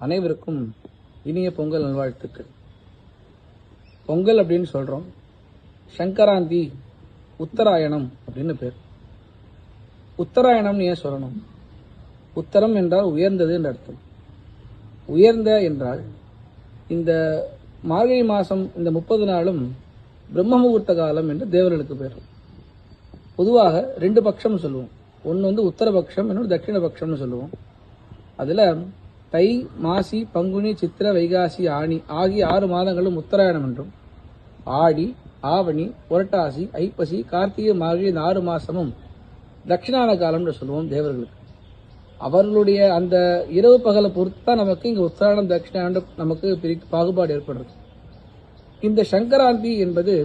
அனைவருக்கும் இனிய பொங்கல் நல்வாழ்த்துக்கள். பொங்கல் அப்படின்னு சொல்றோம். சங்கராந்தி, உத்தராயணம் அப்படின்னு பேர். உத்தராயணம்னு ஏன் சொல்லணும்? உத்தரம் என்றால் உயர்ந்தது என்று அர்த்தம். உயர்ந்த என்றால் இந்த மார்கழி மாசம் இந்த 30 நாளும் பிரம்ம முகூர்த்த காலம் என்று தேவர்களுக்கு பேர். பொதுவாக 2 பட்சம் சொல்லுவோம். ஒன்று உத்தரபக்ஷம், இன்னொன்று தட்சிணபக்ஷம்னு சொல்லுவோம். அதுல தை, மாசி, பங்குனி, சித்திர, வைகாசி, ஆனி ஆகிய 6 மாதங்களும் உத்தராயணம் என்றும், ஆடி, ஆவணி, புரட்டாசி, ஐப்பசி, கார்த்திகை, மார்கழி இந்த 6 மாசமும் தட்சிணாயன காலம்னு சொல்லுவோம் தேவர்களுக்கு. அவர்களுடைய அந்த இரவு பகலை பொறுத்து தான் நமக்கு இங்க உத்தராயணம் தட்சிணாயனம் நமக்கு பாகுபாடு ஏற்படுறது. இந்த சங்கராந்தி என்பது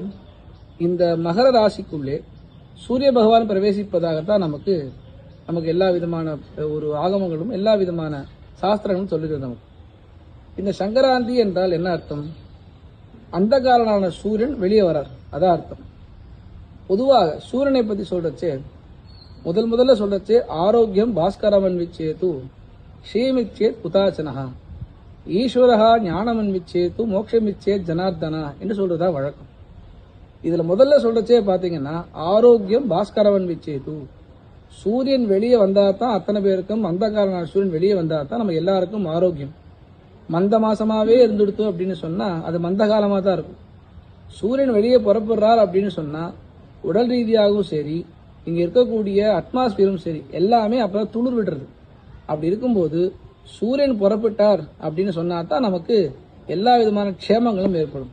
இந்த மகர ராசிக்குள்ளே சூரிய பகவான் பிரவேசிப்பதாகத்தான் நமக்கு எல்லா விதமான ஒரு ஆகமங்களும் எல்லா விதமான சாஸ்திரங்களும் சொல்லுகிறது. நமக்கு இந்த சங்கராந்தி என்றால் என்ன அர்த்தம்? அந்த காலனான சூரியன் வெளியே வரார், அதான் அர்த்தம். பொதுவாக சூரியனை பத்தி சொல்றச்சே முதல்ல சொல்றச்சே ஆரோக்கியம் பாஸ்கரமன் விச்சேது ஸ்ரீமிச்சேத் புதாச்சனஹா ஈஸ்வரஹா ஞானமன் விச்சேது மோட்சமிச்சேத் ஜனார்தனா என்று சொல்றதா வழக்கம். இதுல முதல்ல சொல்றச்சே பாத்தீங்கன்னா ஆரோக்கியம் பாஸ்கரவன் விச்சேது, சூரியன் வெளியே வந்தா தான் அத்தனை பேருக்கும், அந்த காலனான சூரியன் வெளியே வந்தா தான் நம்ம எல்லாருக்கும் ஆரோக்கியம். மந்த மாசமாவே இருந்துடுத்து அப்படின்னு சொன்னா அது மந்த காலமா தான் இருக்கும். சூரியன் வெளியே புறப்படுறார் அப்படின்னு சொன்னா உடல் ரீதியாகவும் சரி, இங்க இருக்கக்கூடிய அட்மாஸ்பியரும் சரி, எல்லாமே அப்பதான் துளிர் விடுறது. அப்படி இருக்கும்போது சூரியன் புறப்பட்டார் அப்படின்னு சொன்னா தான் நமக்கு எல்லா விதமான க்ஷேமங்களும் ஏற்படும்.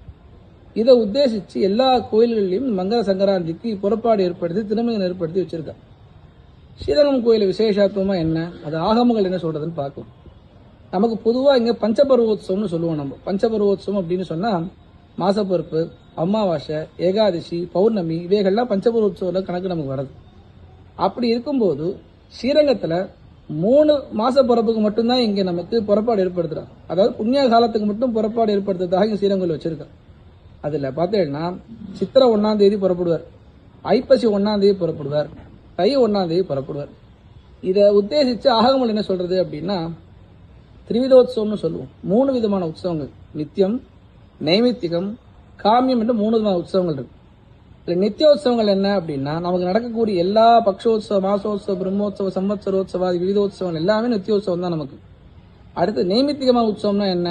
இதை உத்தேசிச்சு எல்லா கோயில்களிலும் மங்கர சங்கராந்திக்கு புறப்பாடு ஏற்படுத்தி திருமணம் ஏற்படுத்தி வச்சிருக்காங்க. ஸ்ரீரங்கம் கோயில் விசேஷத்துவமா என்ன, அது ஆகமங்கள் என்ன சொல்றதுன்னு பார்க்கலாம். நமக்கு பொதுவா இங்க பஞ்சபர்வோத்சவம்னு சொல்லுவோம். நம்ம பஞ்சபர்வோத்சவம் அப்படின்னு சொன்னா மாசப்பொறுப்பு, அமாவாசை, ஏகாதசி, பௌர்ணமி இவைகள்லாம் பஞ்சபர்வோத்சவ கணக்கு நமக்கு வருது. அப்படி இருக்கும்போது ஸ்ரீரங்கத்துல 3 மாச பிறப்புக்கு மட்டும்தான் இங்க நமக்கு புறப்பாடு ஏற்படுத்துறாங்க. அதாவது புண்ணிய காலத்துக்கு மட்டும் புறப்பாடு ஏற்படுத்துறதாக இங்க ஸ்ரீரங்கத்தில் வச்சிருக்காங்க. அதுல பார்த்தீங்கன்னா சித்திரை 1ஆம் தேதி புறப்படுவார், ஐப்பசி 1ஆம் தேதி புறப்படுவார், தை 1ஆம் தேதி புறப்படுவார். இதை உத்தேசிச்சு ஆகமல் என்ன சொல்றது அப்படின்னா திரிவிதோத்சவம்னு சொல்லுவோம். 3 விதமான உற்சவங்கள், நித்தியம், நைமித்திகம், காமியம் என்று 3 விதமான உற்சவங்கள் இருக்கு. இதுல நித்தியோத்சவங்கள் என்ன அப்படின்னா நமக்கு நடக்கக்கூடிய எல்லா பக்ஷோத்சவ, மாசோத்சவ, பிரம்மோத்சவ, சம்வத்சரோத்சவ, விவிதோத்சவம் எல்லாமே நித்தியோத்சவம் தான் நமக்கு. அடுத்து நைமித்திகமான உற்சவம்னா என்ன?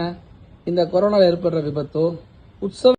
இந்த கொரோனாவில் ஏற்படுற விபத்தோ உற்சவ